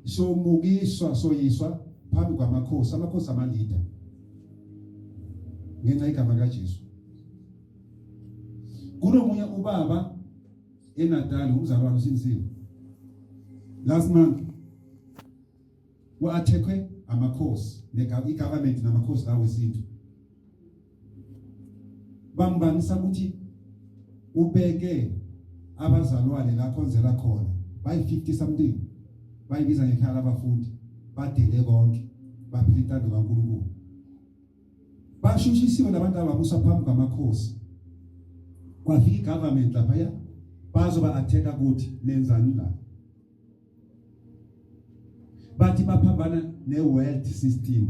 somukiswa soyiswa phambi kwamakhosi amalida ngenxa igama kaJesu. Kunomunye ubaba eNatal umzalwane uSinsiwe last month wa-attackwe amakhosi i-government namakhosi lawo esintu bambanisa ukuthi ubeke abazalwane la khonzela khona bayi-50 something bayibiza ngekhaya labafundi badele konke baphila intando kaNkulunkulu bashushisiwe labantu ababusa phambi kwamakhosi kwafika i-government lapha bazoba attack ukuthi nenzani la bathi baphambana ne-world system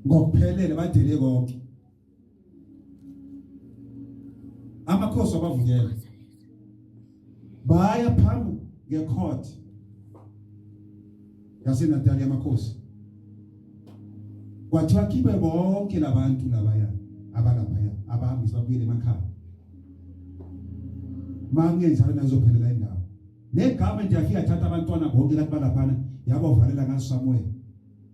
ngokuphelele badele konke amakhosi abavukela baya phambi ngecourt yaseNatal yamakhosi kwathiwa khibe bonke labantu labaya abalaphaya abahambisa babuyele emakhaya mangenjalo nazophelela indawo ne-government yafika thatha abantwana bonke lapha balaphana yabovalela ngaSamuel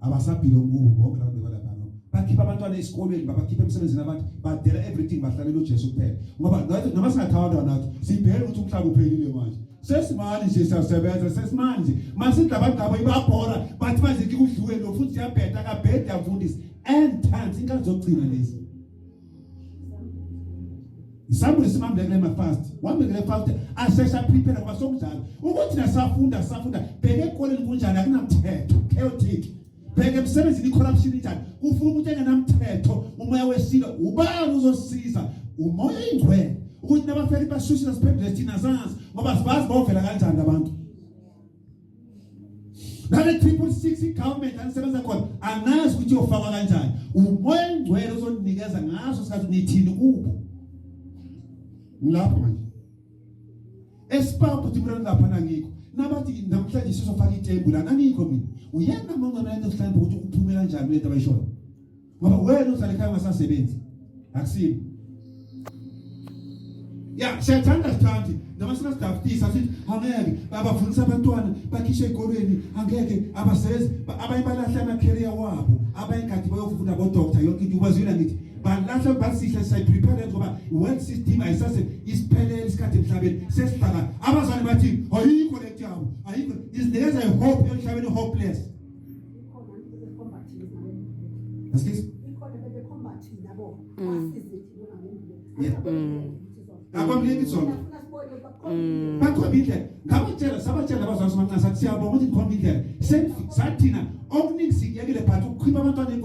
abasabhilo kubo bonke lapha balaphana bakhipha abantwana esikolweni babakhipha emsebenzini abantu badela everything bahlalela uJesu kuphela ngoba noma singathawanda nathi sibheke ukuthi umhlaba uphelile manje sesimali nje siyasebenza sesimanje masithi abagabo ibabhora bathi manje kudliwe lo futhi siyabheda kabheda yafundisa and times inkazi zokugcina lezi isambule simambekele ama-fast wambekele fast asesha prepare ngoba sokunjalo ukuthi nasafunda bheke ekoleni kunjani akunamthetho chaotic bheke emsebenzini i-corruption injani ufuna ukuthi engenamthetho umoya wesilo ubani uzosiza umoya ingcwele ukuthi nabafeli basushisa siphendule thina zazi ngoba sibazi bawuvela kanjani abantu nale 666 government anisebenza khona anazi ukuthi yofakwa kanjani umoya ingcwele uzonikeza ngaso sikhathi nithini kubo ngilapho manje esipapho timrani lapha nangikho nabathi namhlanje sizofaka itembu la nanikho mina uyena manje nayo esihlamba ukuthi uphume kanjani lento abayishoyo ngoba wena usale ekhaya ungasasebenzi akusibo ya siyathanda sithandi noma singasidafisa sithi angeke abafundisa abantwana bakhishe ekolweni angeke abasebenzi abayibalahle ama-career wabo abayingadi bayofunda bodoktar yonke into ubazwile ngithi balahla basihle siyayiprepare ngoba world system ayisase isiphelele isikhathi emhlabeni sesihlala abazali bathi ayikho lento yabo ayikho isinikeza ihope emhlabeni hopeless asikisi akwamleki zonke bakhomile sabatshela abazali somanqasa siyabonga ukuthi khomile sathina okuningi sikuyekile but ukukhipha abantwana